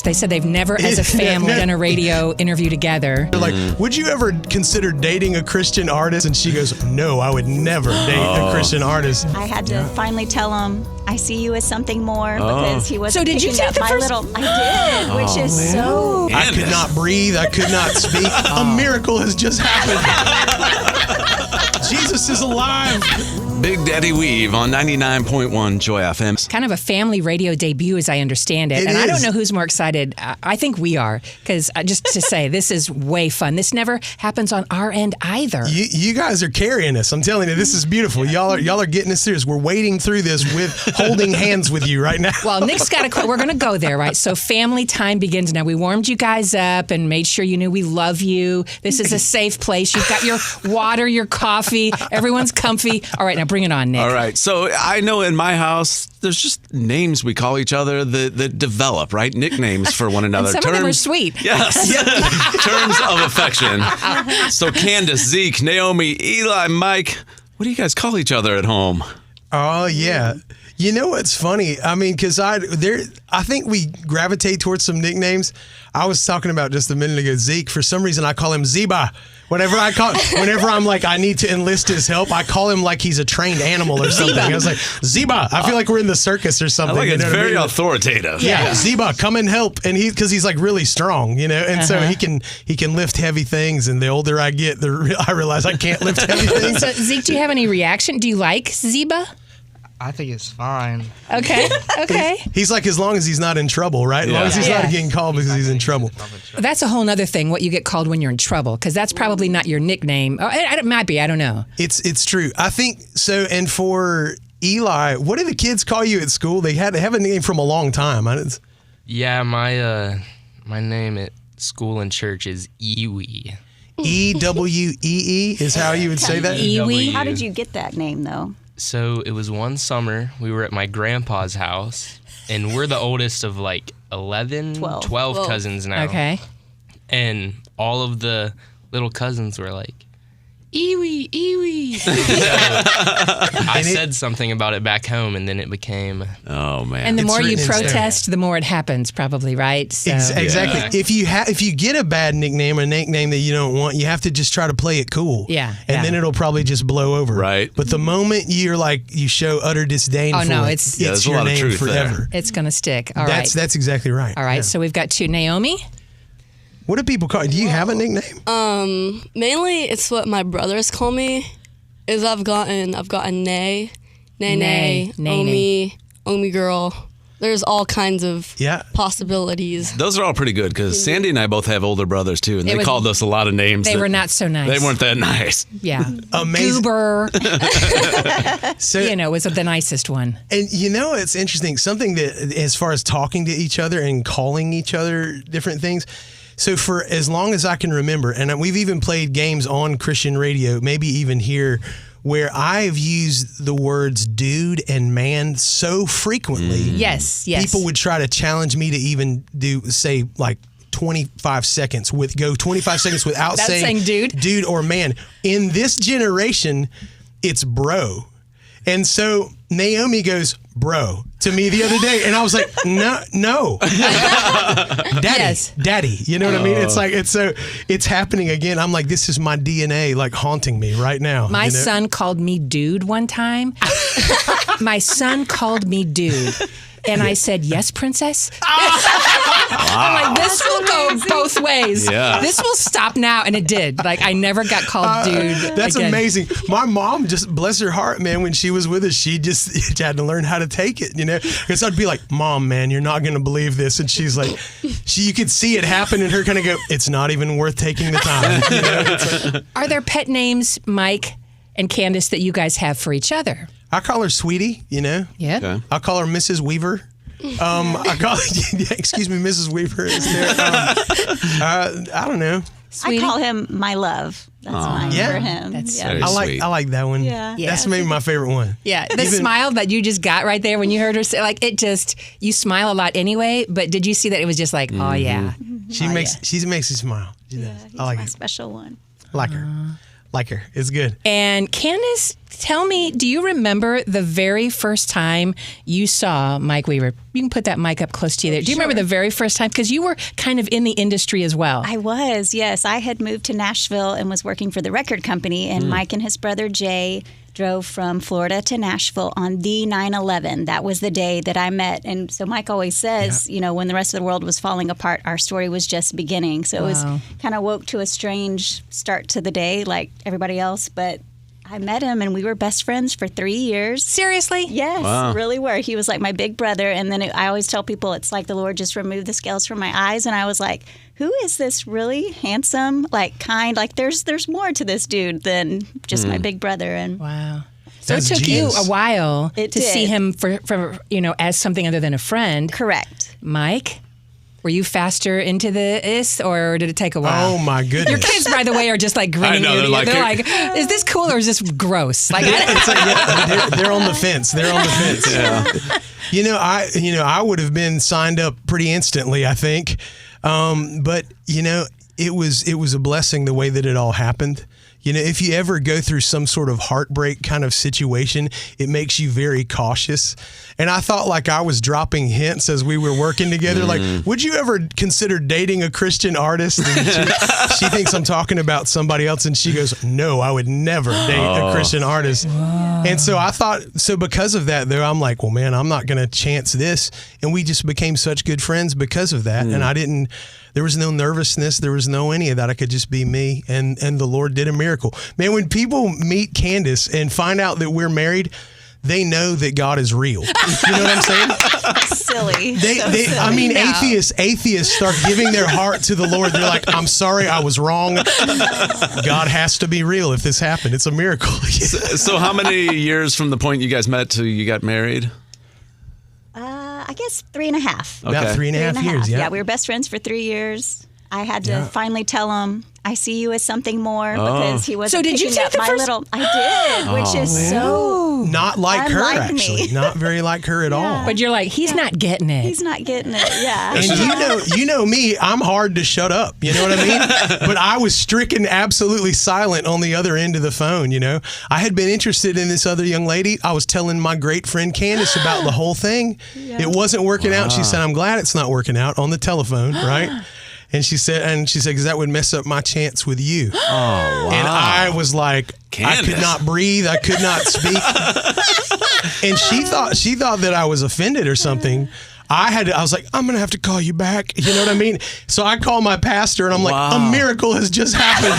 They said they've never, as a family, done a radio interview together. They're like, would you ever consider dating a Christian artist? And she goes, no, I would never date a Christian artist. I had to finally tell him, I see you as something more, because he wasn't So did you picking take up the my first- little... I did, which is so... I could not breathe. I could not speak. A miracle has just happened. Jesus is alive. Big Daddy Weave on 99.1 Joy FM. Kind of a family radio debut, as I understand it. It And I don't is. know who's more excited. I think we are, because just to say, this is way fun. This never happens on our end either. You guys are carrying us. I'm telling you, this is beautiful. Y'all are getting us serious. We're wading through this with holding hands with you right now. Well, Nick's got to quit. We're going to go there, right? So family time begins now. We warmed you guys up and made sure you knew we love you. This is a safe place. You've got your water, your coffee. Everyone's comfy. All right, now bring it on, Nick. All right. So I know in my house, there's just names we call each other that develop, right? Nicknames for one another. And some of them are sweet. Yes. Terms of affection. So Candace, Zeke, Naomi, Eli, Mike, what do you guys call each other at home? Oh, yeah. You know what's funny? I mean, because I think we gravitate towards some nicknames. I was talking about just a minute ago, Zeke. For some reason, I call him Zeba. Whenever I'm like, I need to enlist his help, I call him like he's a trained animal or something. I was like, Zeba. I feel like we're in the circus or something. I like it's you know what very I mean? authoritative. Yeah, Zeba, come and help. And because he's like really strong, you know, and so he can lift heavy things. And the older I get, I realize I can't lift heavy things. So, Zeke, do you have any reaction? Do you like Zeba? I think it's fine. Okay. He's like, as long as he's not in trouble, right? As long as he's not getting called because he's in trouble. That's a whole nother thing, what you get called when you're in trouble, because that's probably not your nickname. Oh, it might be. I don't know. It's true. I think so. And for Eli, what do the kids call you at school? They have a name from a long time. Yeah, my name at school and church is Ewe. EWEE is how you would say that? Ewe? How did you get that name, though? So it was one summer, we were at my grandpa's house, and we're the oldest of like 12 cousins now. Okay. And all of the little cousins were like, Ewe, Ewe. I said something about it back home, and then it became... Oh, man. And the It's more you written in protest, the more it happens, probably, right? So. Exactly. Yeah. If you get a bad nickname, a nickname that you don't want, you have to just try to play it cool. Yeah. And then it'll probably just blow over. Right. But the moment you show utter disdain for it, it's there's a your lot of name truth there. forever. It's going to stick. All right. That's exactly right. All right. Yeah. So we've got two. Naomi? What do people call you? Do you have a nickname? Mainly it's what my brothers call me. Is I've gotten Nay, Omi girl. There's all kinds of possibilities. Those are all pretty good because Sandy and I both have older brothers too, and they called us a lot of names. They were not so nice. They weren't that nice. Yeah. Amazing. Goober. So, was the nicest one. And it's interesting, something that as far as talking to each other and calling each other different things. So for as long as I can remember, and we've even played games on Christian radio, maybe even here, where I've used the words dude and man so frequently. Yes. People would try to challenge me to even say like 25 seconds without saying dude or man. In this generation, it's bro. And so Naomi goes, bro, to me the other day. And I was like, no. Daddy. You know what I mean? It's like, it's happening again. I'm like, this is my DNA like haunting me right now. My son called me dude one time. My son called me dude. And I said, yes, princess. I'm like, this will go both ways. Yeah. This will stop now. And it did. Like, I never got called dude. That's again. amazing. My mom, just bless her heart, man, when she was with us, she just had to learn how to take it, Because I'd be like, Mom, man, you're not going to believe this. And she's like, you could see it happen and her kind of go, it's not even worth taking the time. It's like, are there pet names, Mike and Candace, that you guys have for each other? I call her Sweetie, Yeah. Okay. I call her Mrs. Weaver. I call excuse me, Mrs. Weaver is there. I don't know. Sweetie? I call him my love. That's mine for him. That's very sweet. I like that one. Yeah. That's maybe my favorite one. Yeah, the smile that you just got right there when you heard her say, like, you smile a lot anyway, but did you see that it was just like, oh, yeah. She makes you smile. She does. I like my it. special one. I like her. Like her. It's good. And Candace, tell me, do you remember the very first time you saw Mike Weaver? You can put that mic up close to you there. Do you remember the very first time? Because you were kind of in the industry as well. I was, yes. I had moved to Nashville and was working for the record company, and Mike and his brother Jay drove from Florida to Nashville on the 9/11. That was the day that I met. And so Mike always says, you know, when the rest of the world was falling apart, our story was just beginning. So it was kind of woke to a strange start to the day like everybody else. But I met him and we were best friends for 3 years. Seriously? Yes, really were. He was like my big brother. And then I always tell people it's like the Lord just removed the scales from my eyes. And I was like, who is this really handsome, like kind, like there's more to this dude than just my big brother. And wow. So That's it took Jesus. you a while It to did. see him for you know, as something other than a friend. correct. Mike, were you faster into this or did it take a while? Oh my goodness. Your kids, by the way, are just like grinning. I know, ear to they're ear. like- They're like, is this cool or is this gross? Like, It's like, they're on the fence. They're on the fence. Yeah. I would have been signed up pretty instantly, I think. But it was a blessing the way that it all happened. You know, if you ever go through some sort of heartbreak kind of situation, it makes you very cautious. And I thought like I was dropping hints as we were working together. Like, would you ever consider dating a Christian artist? And she thinks I'm talking about somebody else. And she goes, no, I would never date a Christian artist. And so I thought, so because of that, though, I'm like, well, man, I'm not going to chance this. And we just became such good friends because of that. And there was no nervousness. There was no any of that. I could just be me. And the Lord did a miracle. Man, when people meet Candace and find out that we're married, they know that God is real. You know what I'm saying? Silly. I mean, atheists start giving their heart to the Lord. They're like, I'm sorry, I was wrong. God has to be real if this happened. It's a miracle. So how many years from the point you guys met to you got married? I guess 3.5. About Okay. 3.5 years, yeah. Yeah, we were best friends for 3 years. I had to finally tell him, I see you as something more because he wasn't So did you picking take up the my first- little. I did, which is so. Not like her, Unlike me. actually. Not very like her at all. but you're like, he's not getting it. He's not getting it. Yeah. And you know me, I'm hard to shut up. You know what I mean? But I was stricken absolutely silent on the other end of the phone, you know? I had been interested in this other young lady. I was telling my great friend Candace about the whole thing. It wasn't working out. She said, I'm glad it's not working out on the telephone, right? And she said, because that would mess up my chance with you. Oh, wow. And I was like, Candace. I could not breathe. I could not speak. And she thought that I was offended or something. I was like, I'm going to have to call you back. You know what I mean? So I called my pastor and I'm like, a miracle has just happened.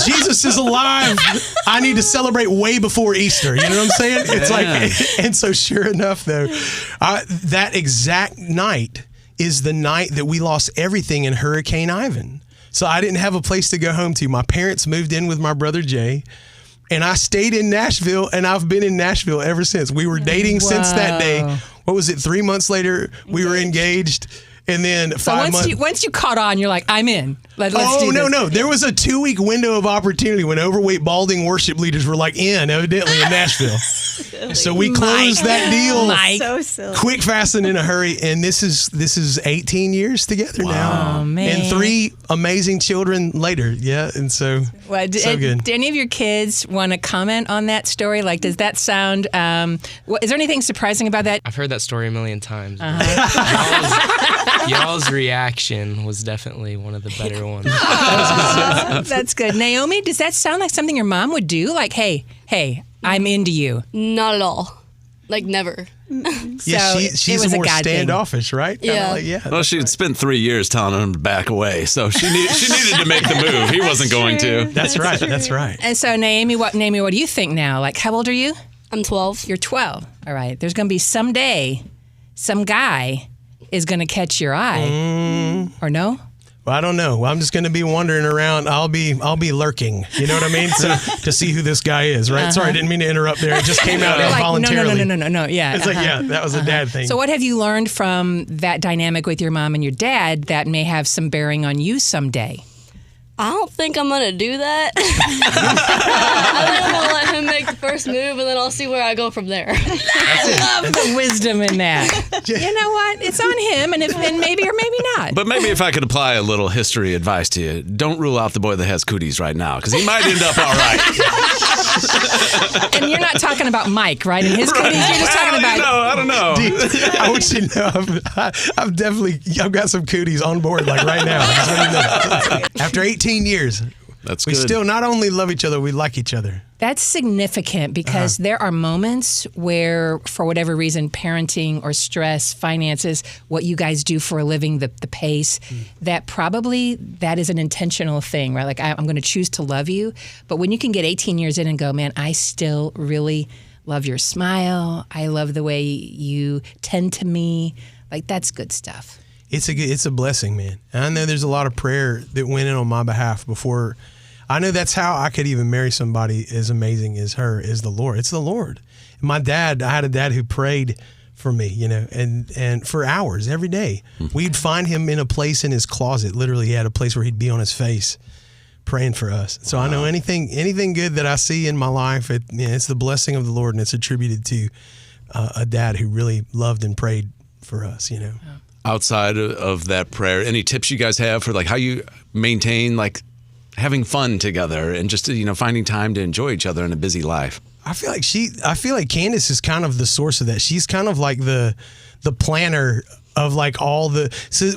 Jesus is alive. I need to celebrate way before Easter. You know what I'm saying? It's like, and so sure enough though, that exact night is the night that we lost everything in Hurricane Ivan. So I didn't have a place to go home to. My parents moved in with my brother Jay, and I stayed in Nashville, and I've been in Nashville ever since. We were dating since that day. What was it, 3 months later, we were engaged, and then so 5 months. once you caught on, you're like, I'm in. Let's do this. No. There was a 2-week window of opportunity when overweight balding worship leaders were like evidently in Nashville. So we closed that deal Mike. So silly. quick, fast, and in a hurry. And this is 18 years together now. Oh, man. And 3 amazing children later. Yeah. And so, Well, so good. Do any of your kids want to comment on that story? Like, does that sound, is there anything surprising about that? I've heard that story a million times. but y'all's reaction was definitely one of the better ones. That's good. Naomi, does that sound like something your mom would do? Like, hey, I'm into you. Not at all. Like never. Yeah, So she's it was a more God thing. standoffish, right? Kinda Yeah. like, yeah. Well, she had spent 3 years telling him to back away, so she needed to make the move. He wasn't going to. That's right. That's right. And so, Naomi, what do you think now? Like, how old are you? I'm 12. You're 12. All right. There's going to be someday, some guy is going to catch your eye. Or no? Well, I don't know. I'm just going to be wandering around. I'll be lurking. You know what I mean? So to see who this guy is, right? Sorry, I didn't mean to interrupt there. It just came out You're like, involuntarily. no. Yeah. It's like, yeah, that was a dad thing. So what have you learned from that dynamic with your mom and your dad that may have some bearing on you someday? I don't think I'm gonna do that. I think I'm gonna let him make the first move, and then I'll see where I go from there. I love the wisdom in that. You know what? It's on him, and maybe or maybe not. But maybe if I could apply a little history advice to you, don't rule out the boy that has cooties right now, because he might end up all right. And you're not talking about Mike, right? And his cooties, you're just talking about. I don't know. I want you to know I've got some cooties on board like right now. Just let you know. After 18 years, That's we good. still not only love each other, we like each other. That's significant because there are moments where, for whatever reason, parenting or stress, finances, what you guys do for a living, the pace, that is an intentional thing, right? Like, I'm going to choose to love you. But when you can get 18 years in and go, man, I still really love your smile. I love the way you tend to me. Like, that's good stuff. It's a blessing, man. And I know there's a lot of prayer that went in on my behalf before. I know that's how I could even marry somebody as amazing as her, is the Lord. It's the Lord. And I had a dad who prayed for me, and for hours every day. We'd find him in a place in his closet. Literally, he had a place where he'd be on his face praying for us. So I know anything good that I see in my life, it's the blessing of the Lord, and it's attributed to a dad who really loved and prayed for us, Outside of that prayer, any tips you guys have for like how you maintain like having fun together and just finding time to enjoy each other in a busy life? I feel like Candace is kind of the source of that. She's kind of like the planner of like so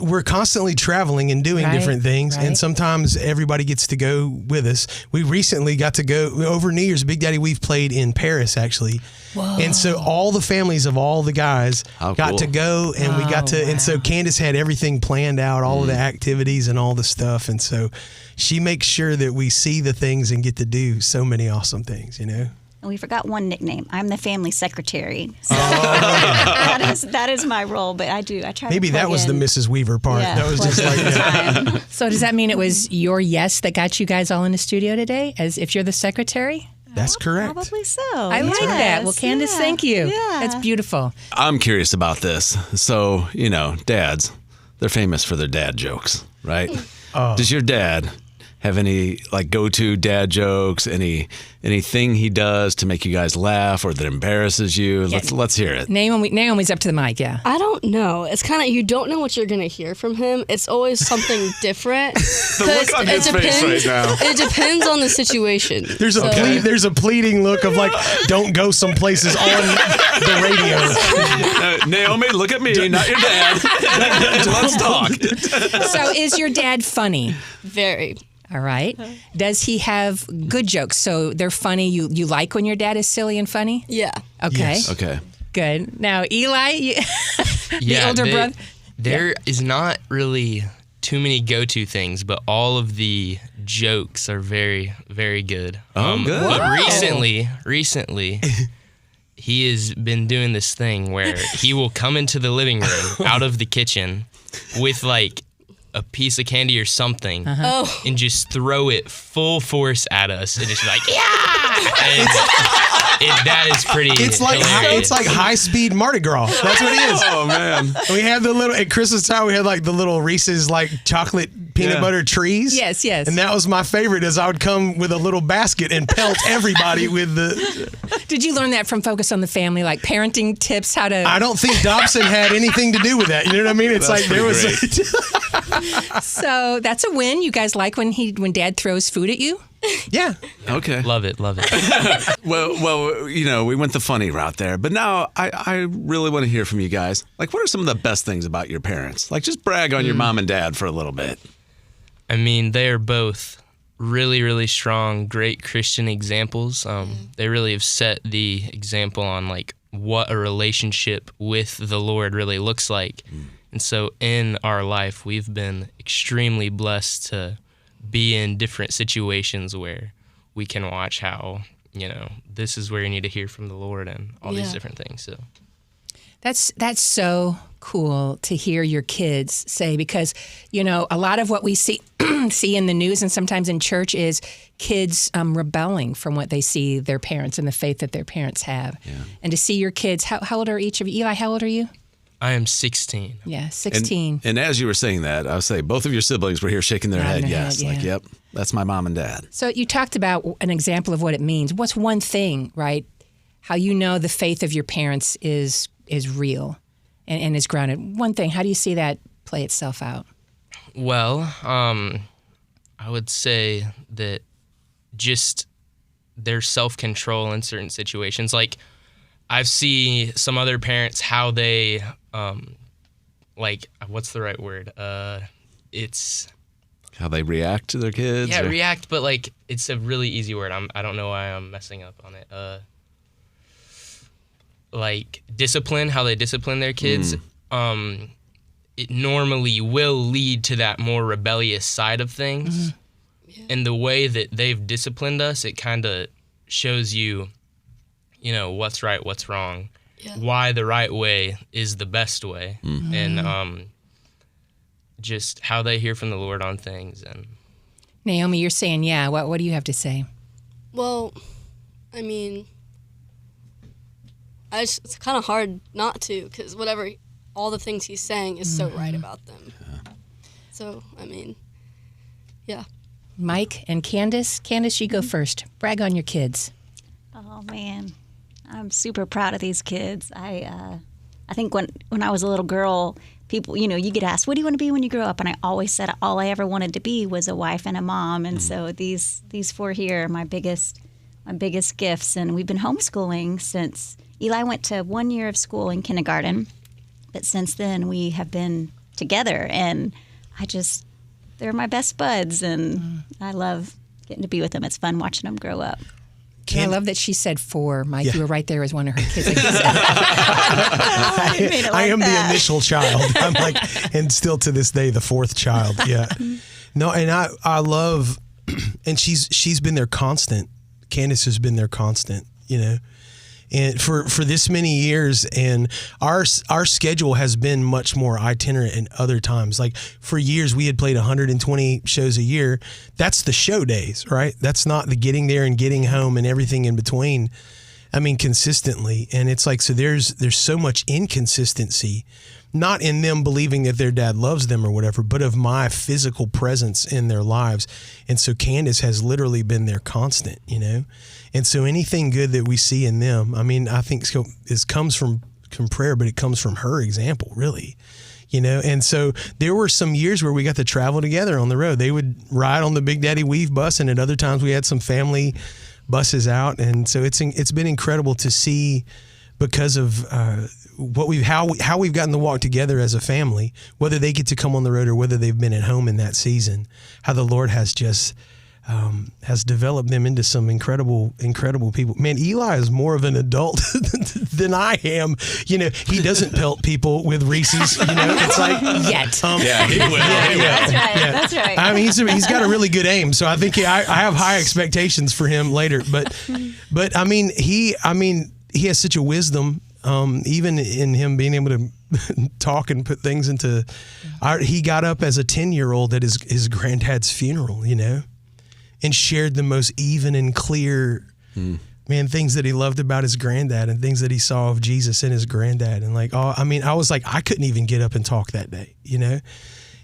we're constantly traveling and doing different things. Right. And sometimes everybody gets to go with us. We recently got to go over New Year's, Big Daddy, we've played in Paris actually. Whoa. And so all the families of all the guys got to go, and we got to, and so Candace had everything planned out, all of the activities and all the stuff. And so she makes sure that we see the things and get to do so many awesome things, And we forgot one nickname. I'm the family secretary. So that is my role, but I try Maybe to that was the Mrs. Weaver part. Yeah, That was just like So does that mean it was your yes that got you guys all in the studio today, as if you're the secretary? That's correct. Probably so. I like that. Well, Candace, thank you. Yeah. That's beautiful. I'm curious about this. So, dads, they're famous for their dad jokes, right? Does your dad have any like go-to dad jokes? Anything he does to make you guys laugh or that embarrasses you? Let's hear it. Naomi's up to the mic. Yeah. I don't know. It's kind of, you don't know what you're gonna hear from him. It's always something different. The look on his face right now. It depends on the situation. There's a pleading look of like, don't go some places on the radio. Naomi, look at me, not your dad. Let's talk. So is your dad funny? Very. All right. Does he have good jokes? So they're funny. You like when your dad is silly and funny? Yeah. Okay. Yes. Okay. Good. Now, Eli, the older brother. There is not really too many go-to things, but all of the jokes are very, very good. Good. But recently, he has been doing this thing where he will come into the living room out of the kitchen with like a piece of candy or something and just throw it full force at us and just be like, yeah! And that is pretty It's like hilarious. high speed Mardi Gras. That's what it is. Oh man. We had at Christmas time. We had like the little Reese's like chocolate peanut butter trees. Yes. And that was my favorite. As I would come with a little basket and pelt everybody with the. Did you learn that from Focus on the Family, like parenting tips, how to? I don't think Dobson had anything to do with that. You know what I mean? It's That's like there was. pretty So that's a win. You guys like when Dad throws food at you? Yeah. Okay. Love it. Well, we went the funny route there, but now I really want to hear from you guys. Like, what are some of the best things about your parents? Like, just brag on your mom and dad for a little bit. I mean, they are both really, really strong, great Christian examples. They really have set the example on like what a relationship with the Lord really looks like. And so in our life, we've been extremely blessed to be in different situations where we can watch how, this is where you need to hear from the Lord and all these different things. So That's so cool to hear your kids say, because, a lot of what we see in the news and sometimes in church is kids rebelling from what they see their parents and the faith that their parents have. Yeah. And to see your kids, how old are each of you? Eli, how old are you? I am 16. Yeah, 16. And as you were saying that, I would say both of your siblings were here shaking their head. Nodding their Yes, head, like, yeah. yep, that's my mom and dad. So you talked about an example of what it means. What's one thing, right? How you know the faith of your parents is real and is grounded. One thing, how do you see that play itself out? Well, I would say that just their self-control in certain situations. Like, I've seen some other parents, how they, what's the right word? It's... How they react to their kids? Yeah, or- react, but, like, it's a really easy word. I don't know why I'm messing up on it. Like, discipline, how they discipline their kids. It normally will lead to that more rebellious side of things. And the way that they've disciplined us, it kind of shows you, what's right, what's wrong, why the right way is the best way, and just how they hear from the Lord on things. And Naomi, you're saying, yeah. What do you have to say? Well, I mean, it's kind of hard not to, because all the things he's saying is so right about them. So, I mean, yeah. Mike and Candace. Candace, you go first. Brag on your kids. Oh man, I'm super proud of these kids. I think when I was a little girl, people, you get asked, what do you want to be when you grow up? And I always said all I ever wanted to be was a wife and a mom. And so these four here are my biggest gifts. And we've been homeschooling since Eli went to 1 year of school in kindergarten. But since then, we have been together, and they're my best buds, and I love getting to be with them. It's fun watching them grow up. I love that she said 4. Mike, Yeah. you were right there as one of her kids. I didn't mean it I like am that. the initial child. I'm and still to this day, the 4th child. Yeah. No, and I love, and she's been there constant. Candace has been there constant, and for this many years, and our schedule has been much more itinerant in other times. Like for years, we had played 120 shows a year. That's the show days, right? That's not the getting there and getting home and everything in between. I mean, consistently. And it's like, so there's so much inconsistency, not in them believing that their dad loves them or whatever, but of my physical presence in their lives. And so Candace has literally been there constant, And so anything good that we see in them, I mean, I think it comes from prayer, but it comes from her example, really. And so there were some years where we got to travel together on the road. They would ride on the Big Daddy Weave bus, and at other times we had some family buses out. And so it's been incredible to see, because of how we've gotten to walk together as a family, whether they get to come on the road or whether they've been at home in that season, how the Lord has just has developed them into some incredible people. Man, Eli is more of an adult than I am. He doesn't pelt people with Reese's. It's like Yet. Yeah, he will. That's right. I mean, he's got a really good aim, so I think I have high expectations for him later. But I mean, he has such a wisdom, even in him being able to talk and put things into. He got up as a 10-year-old at his granddad's funeral, and shared the most even and clear, things that he loved about his granddad and things that he saw of Jesus in his granddad. And I was like, I couldn't even get up and talk that day,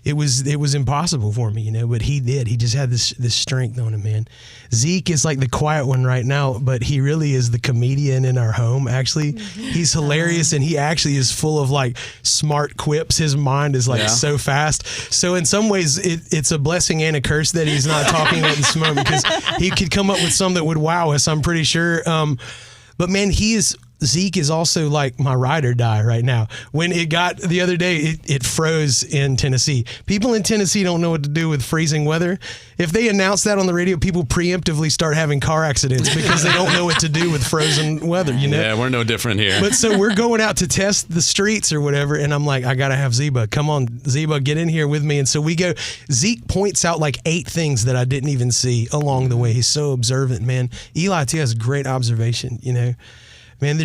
It was impossible for me, but he did. He just had this strength on him, man. Zeke is like the quiet one right now, but he really is the comedian in our home, actually. He's hilarious, and he actually is full of like smart quips. His mind is like so fast. So in some ways, it's a blessing and a curse that he's not talking at this moment, because he could come up with some that would wow us, I'm pretty sure. But man, Zeke is also like my ride or die right now. When it got the other day, it froze in Tennessee. People in Tennessee don't know what to do with freezing weather. If they announce that on the radio, people preemptively start having car accidents because they don't know what to do with frozen weather, Yeah, we're no different here. But so we're going out to test the streets or whatever, and I'm like, I got to have Zeba. Come on, Zeba, get in here with me. And so we go. Zeke points out like 8 things that I didn't even see along the way. He's so observant, man. Eli, too, has great observation, Man,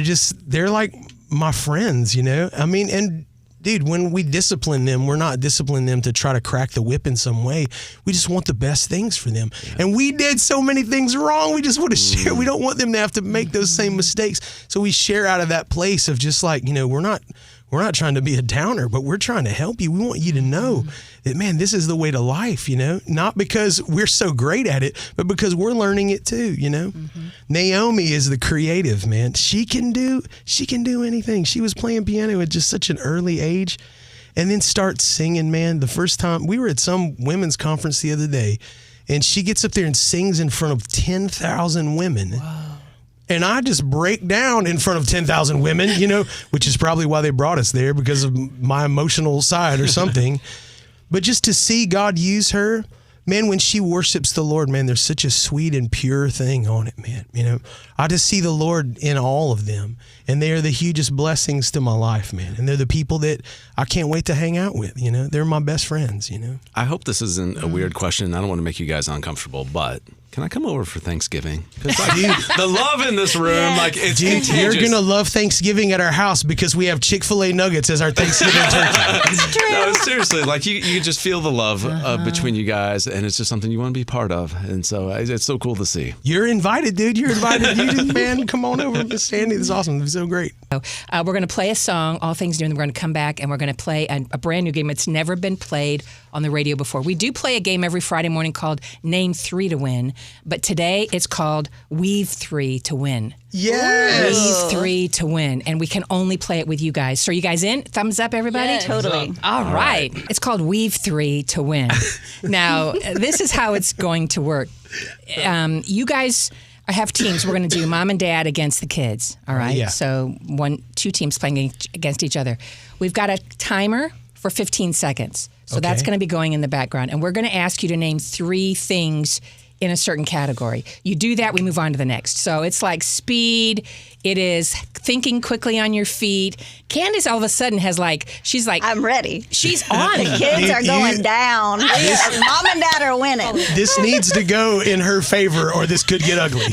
they're like my friends, I mean, and dude, when we discipline them, we're not disciplining them to try to crack the whip in some way. We just want the best things for them. Yeah. And we did so many things wrong. We just want to share. We don't want them to have to make those same mistakes. So we share out of that place of just like, we're not we're not trying to be a downer, but we're trying to help you. We want you to know that, man, this is the way to life, not because we're so great at it, but because we're learning it too, Naomi is the creative, man. She can do anything. She was playing piano at just such an early age and then starts singing, man. The first time we were at some women's conference the other day, and she gets up there and sings in front of 10,000 women. Wow. And I just break down in front of 10,000 women, which is probably why they brought us there, because of my emotional side or something. But just to see God use her, man, when she worships the Lord, man, there's such a sweet and pure thing on it, man. I just see the Lord in all of them. And they are the hugest blessings to my life, man. And they're the people that I can't wait to hang out with, They're my best friends, I hope this isn't a weird question. I don't want to make you guys uncomfortable, but can I come over for Thanksgiving? Because the love in this room, it's Dude, contagious. you're going to love Thanksgiving at our house because we have Chick-fil-A nuggets as our Thanksgiving turkey. It's true. No, seriously, you just feel the love between you guys, and it's just something you want to be part of. And so it's so cool to see. You're invited, dude. You're invited. Man, come on over, Miss Sandy. This is awesome. It's so great. So, we're going to play a song, All Things New, and we're going to come back and we're going to play a brand new game. It's never been played on the radio before. We do play a game every Friday morning called Name 3 to Win, but today it's called Weave 3 to Win. Yes. Weave 3 to win, and we can only play it with you guys. So are you guys in? Thumbs up, everybody? Yes. Totally. All right. It's called Weave 3 to Win. Now, this is how it's going to work. You guys have teams. We're going to do mom and dad against the kids. All right. Yeah. So two teams playing against each other. We've got a timer for 15 seconds. So that's going to be going in the background. And we're going to ask you to name 3 things in a certain category. You do that, we move on to the next. So it's like speed. It is thinking quickly on your feet. Candace all of a sudden she's like, I'm ready. She's on. The kids are going down. Mom and dad are winning. This needs to go in her favor or this could get ugly.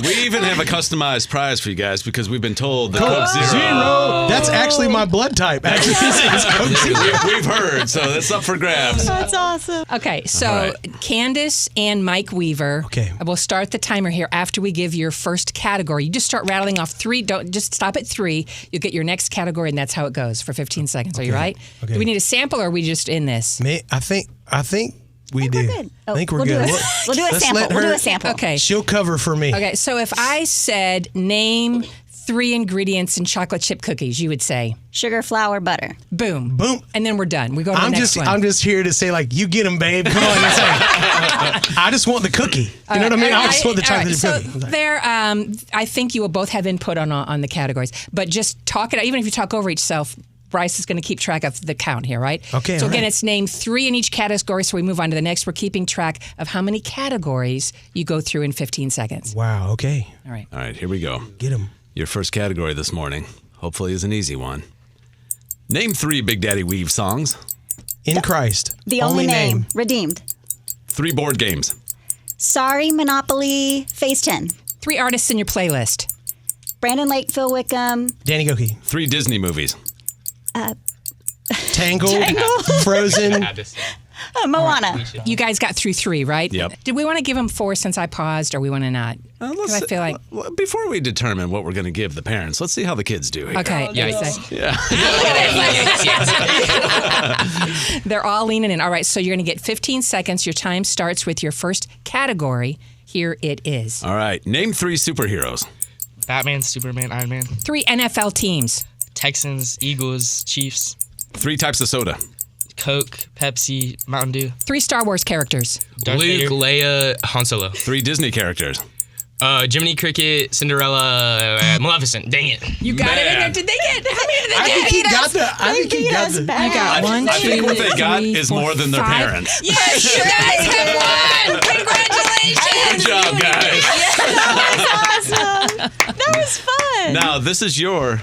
We even have a customized prize for you guys because we've been told the Coke Zero. That's actually my blood type. Actually, it's Coke Zero. We've heard, so that's up for grabs. That's awesome. Okay, so right. Candace and Mike Weaver. Okay. We'll start the timer here after we give your first category. You just start rattling off 3. Don't just stop at 3. You'll get your next category, and that's how it goes for 15 seconds. Are you right? Okay. Do we need a sample, or are we just in this? I think we do. We're good. I think we're we'll good. We'll do a Let's sample. let We'll do her- a sample. Okay. She'll cover for me. Okay, so if I said name 3 ingredients in chocolate chip cookies, you would say Sugar, flour, butter. boom. Boom. And then we're done. We go to the next one. I'm just here to say, you get them, babe. Come on. I just want the cookie. You know what I mean? I just want the chocolate chip cookie. So there, I think you will both have input on the categories, but just talk it out. Even if you talk over each self, Bryce is going to keep track of the count here, right? Okay. So all again, right. it's name 3 in each category. So we move on to the next. We're keeping track of how many categories you go through in 15 seconds. Wow. Okay. All right. All right, here we go. Get them. Your first category this morning, hopefully, is an easy one. Name 3 Big Daddy Weave songs. In Christ. The only name. Redeemed. 3 board games. Sorry, Monopoly, Phase 10. 3 artists in your playlist. Brandon Lake, Phil Wickham. Danny Goki. 3 Disney movies. Tangled. Frozen. Moana. You guys got through 3, right? Yep. Did we want to give them 4 since I paused, or we want to not? 'Cause I feel like Before we determine what we're going to give the parents, let's see how the kids do here. okay. Yeah. They're all leaning in. All right, so you're going to get 15 seconds. Your time starts with your first category. Here it is. All right, name 3 superheroes. Batman, Superman, Iron Man. 3 NFL teams. Texans, Eagles, Chiefs. 3 types of soda. Coke, Pepsi, Mountain Dew. 3 Star Wars characters. Darth Luke, Vader. Leia, Han Solo. 3 Disney characters. Jiminy Cricket, Cinderella, Maleficent. Dang it. You got Man. it. Did they get? How many did they I get? think he got the. I think he got the. You got 1, 2, I think what they got 3, is 4, more than their 5. parents. Yes, you guys have won. Congratulations. Good job, guys. Awesome. That was fun. Now, this is your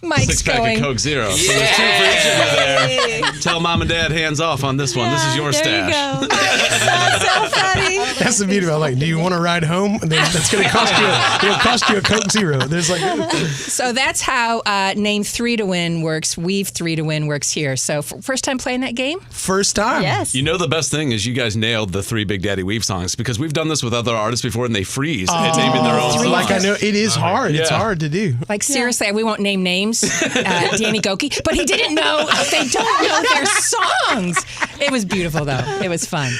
Mike's 6-pack going. of Coke Zero. So there's 2 for each of you there. Tell mom and dad hands off on this one. This is your there stash. You go. That's so funny. That's the beauty about do you want to ride home? And then that's going to cost you. It'll cost you a Coke Zero. There's So that's how name 3 to win works. Weave 3 to win works here. So first time playing that game? first time. Yes. You know the best thing is you guys nailed the 3 Big Daddy Weave songs because we've done this with other artists before and they freeze at naming their own songs. I know it is hard. It's Yeah. hard to do. Like seriously, we won't name names. names, Danny Goki, but he didn't know, they don't know their songs. It was beautiful, though. It was fun.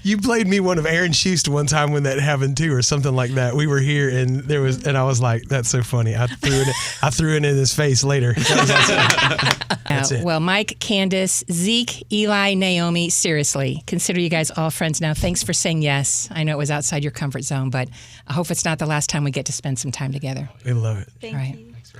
You played me one of Aaron Schust one time when that happened too, or something like that. We were here and I was like, "That's so funny." I threw it in his face later. That was awesome. That's it. Well, Mike, Candace, Zeke, Eli, Naomi, seriously, consider you guys all friends now. Thanks for saying yes. I know it was outside your comfort zone, but I hope it's not the last time we get to spend some time together. We love it. Thank All right. you.